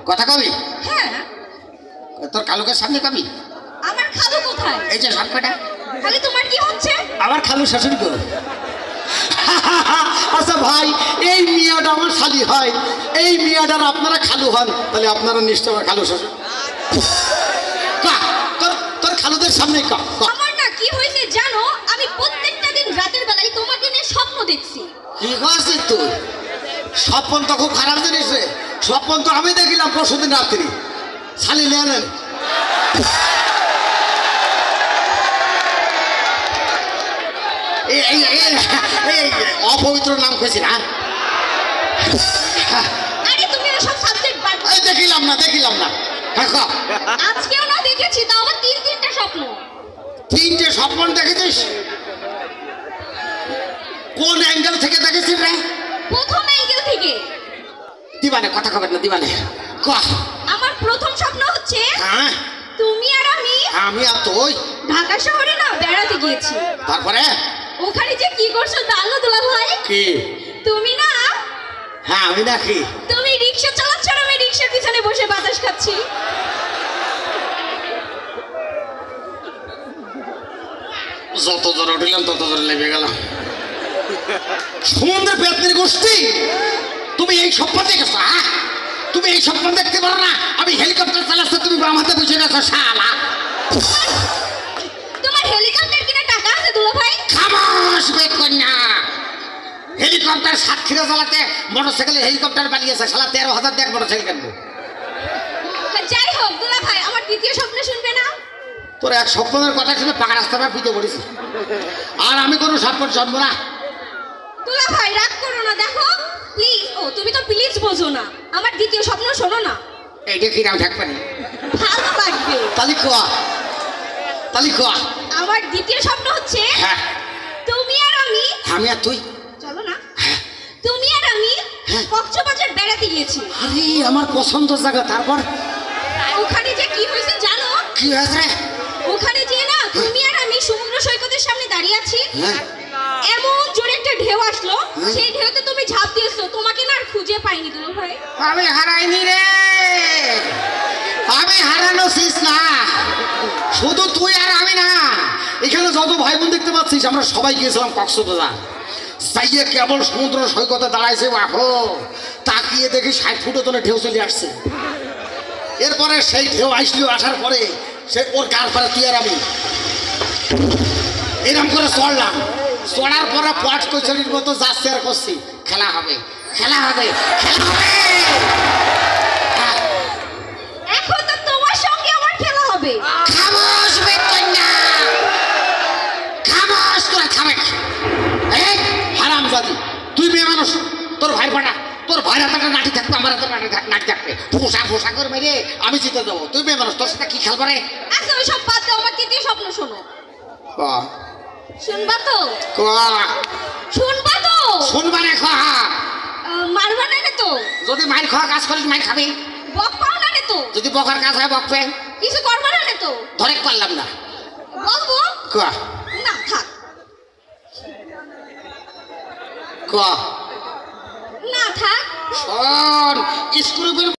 কথা কবি? হ্যাঁ। তোর কালুকের সামনে কবি? আমার খালু কোথায়? এই যে সবকটা। খালি তোমার কি হচ্ছে? আমার খালু শাশুড়ি গো। আচ্ছা ভাই, এই মিয়াটা আমার শালি হয়, এই মিয়াটার আপনারা খালু হন, তাহলে আপনারা নিশ্চয় আমার খালু শ্বশুর। তোর তোর খালুদের সামনে ক। আমার না কি হয়েছে জানো, আমি প্রত্যেকটা দিন রাতের বেলায় তোমাকে নিয়ে স্বপ্ন দেখছি। কি করছিস তুই? স্বপ্ন তো খুব খারাপ জিনিস রে। স্বপ্ন তো আমি দেখিলাম পরশুদিন রাত্রি। শালি নেন অপবিত্র নাম কইছি না। আরে তুমি এসব সাবজেক্ট বাদ দাও। দেখিলাম না, দেখিলাম না। হ্যাঁ, আজকেও না দেখেছি, তাও আবার তিনটা স্বপ্ন। তিনটে স্বপ্ন দেখেছিস? কোন অ্যাঙ্গেল থেকে দেখেছিস রে? প্রথম অ্যাঙ্গেল থেকে। দিবানে কথা কবেন না, দিবানে ক। আমার প্রথম স্বপ্ন হচ্ছে হ্যাঁ, তুমি আর আমি আর তুই ঢাকা শহরে না বেড়াতে গিয়েছি। তারপরে ওখানে যে কি করছো জানো দুলা ভাই? কি? তুমি না, হ্যাঁ আমি নাকি? তুমি রিকশা চালাচ্ছ আর আমি রিকশার পিছনে বসে বাতাস খাচ্ছি। যত জোর উঠিলাম তত জোর লেগে গেলাম। সমুদ্রের পেতনির গোষ্ঠী, তুমি এই স্বপ্ন দেখেছো? তুমি এই স্বপ্ন দেখতে পারো না? আমি হেলিকপ্টার চালাচ্ছি, তুমি বাম হাতে বসে গেছো শালা। তোমার হেলিকপ্টার কিনে টাকা আছে দুলা ভাই? খামাস বেট কন্যা। হেলিকপ্টার সাতক্ষীরা চালাতে মোটরসাইকেলে হেলিকপ্টার বানিয়েছে শালা, 13,000 দেখ মোটরসাইকেল কিনবো। যাই হোক দুলা ভাই, আমার দ্বিতীয় স্বপ্ন শুনবে না? তোর এক স্বপ্নের কথা শুনে পাকা রাস্তাটা পিতে পড়েছি, আর আমি কোনো স্বপ্ন শুনবো না। দুলা ভাই রাগ করো না, দেখো প্লিজ। ও তুমি তো প্লিজ বোঝো না, আমার দ্বিতীয় স্বপ্ন শোনো না। এইটা কি নাম থাকবে না? ভালো লাগবে। তালি কোয়া, তালি কোয়া। আমার দ্বিতীয় স্বপ্ন হচ্ছে হ্যাঁ, তুমি আর আমি। আমি আর তুই? চলো না। তুমি আর আমি কক্সবাজার বেড়াতে গিয়েছি। আরে আমার পছন্দ জায়গা। তারপর ওখানে যে কি হয়েছে জানো? কি হয়েছে? ওখানে যে না তুমি আর আমি সমুদ্র সৈকতের সামনে দাঁড়িয়ে আছি, হ্যাঁ, এমন জোরে একটা ঢেউ আসলো, হ্যাঁ। সেই ঢেউতে তুমি ঝাঁপ দিয়েছো, তোমাকে না আর খুঁজে পাইনি দুলা ভাই। আমি হারাইনি রে, আমি হারানো ছিস না। শুধু তুই আর আমি না, এখানে যত ভাই বোন দেখতে পাচ্ছিস আমরা সবাই গিয়েছিলাম কক্সবাজার। যাইয়ে কেবল সমুদ্র সৈকতে দাঁড়াইছে বাপো, তাকিয়ে দেখি 60 ফুট তোনে ঢেউ চলে আসছে। এরপরে সেই ঢেউ আসলো, আসার পরে সে ওর গার পরে তুই আর আমি এরকম করে চড়লাম। চড়ার পরে পট কচুরির মতো যাচ্ছে আর করছি খেলা হবে, খেলা হবে, খেলা হবে। এখন তো তোমার সঙ্গে আমার খেলা হবে। খামোশ বেকন্যা, খামোশ, তোরা খাবে। এই হারামজাদি, তুই মেয়ে মানুষ, তোর ভাই ফাটা, তোর ভাইয়ের হাতে নাটি থাকবে, আমার হাতে নাটি থাকবে, ফোসা ফোসা করে মেরে আমি জিতে যাবো। তুই মেয়ে মানুষ, তোর সাথে কি খেলবো রে? আচ্ছা ওই সব বাদ দাও, আমার তৃতীয় স্বপ্ন শোনো। শুনবা তো? শুনবা তো? শুনবা রে খা। মারবা না রে তো? যদি মাইর খাওয়া কাজ করিস মাইর খাবি, বক পাও না রে তো? যদি বকার কাজ হয় বকবে। কিছু করবা না রে তো? ধরে পারলাম না। বলবো কোয়া, না, থাক কোয়া। না, থাক। শোন, স্ক্রুপের